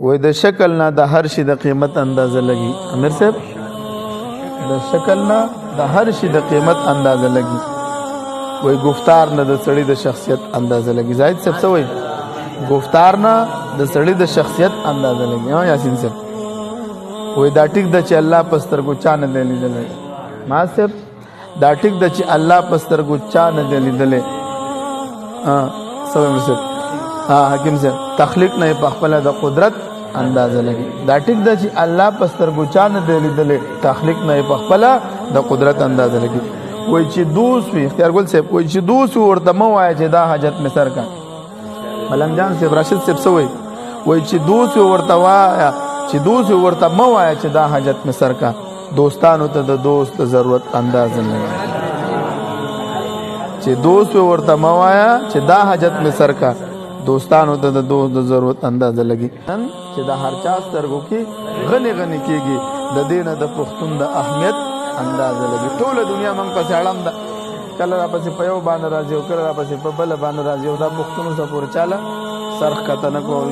وای د شکل نه د هر شي د قیمت اندازه لګي. امیر صاحب د شکل نه د هر شي د قیمت اندازه لګي. وای گفتار نه د سړي د شخصیت اندازه لګي. زاهد صاحب څه وای؟ گفتار نه د سړي د شخصیت اندازه لګي. ها یاسین صاحب وای دا ټیک د چې الله پسترګو چا نه دی لیدلی. ما صاحب دا ټیک د چې الله پسترګو چا نه دی لیدلی. سویم صاحب حکیم صاحب تخلیق نه په خپل د قدرت اندازه لګي. دا ټیک د چې الله پسترګو چا نه دی لیدلی، تخلیق نه په خپل د قدرت اندازه لګي. وای چې دوست وي اختیار ګل صاحب وای چې دوست ورته مو وای چې دا حاجت می سر کا. ملنګ جان صاحب راشد صاحب سوې وای چې دوست ورته وای چې دوست ورته مو وای چې دا حاجت می سر کا. دوستانو ته د دوست ضرورت اندازه نه چې دوست ورته مو وای چې دا حاجت می سر کا. دوستانو ته د دوست د ضرورت اندازه لګي چې دا هر چا سترګو کې غني غني کېږي. د دینه د پښتون د اهمیت اندازه لګي. ټول دنیا موږ په اړم ده کله را پسې په یو باندې راځي او کله را پسې په بل باندې راځي او دا پښتون سره پور چاله سرخ کته نه کوي.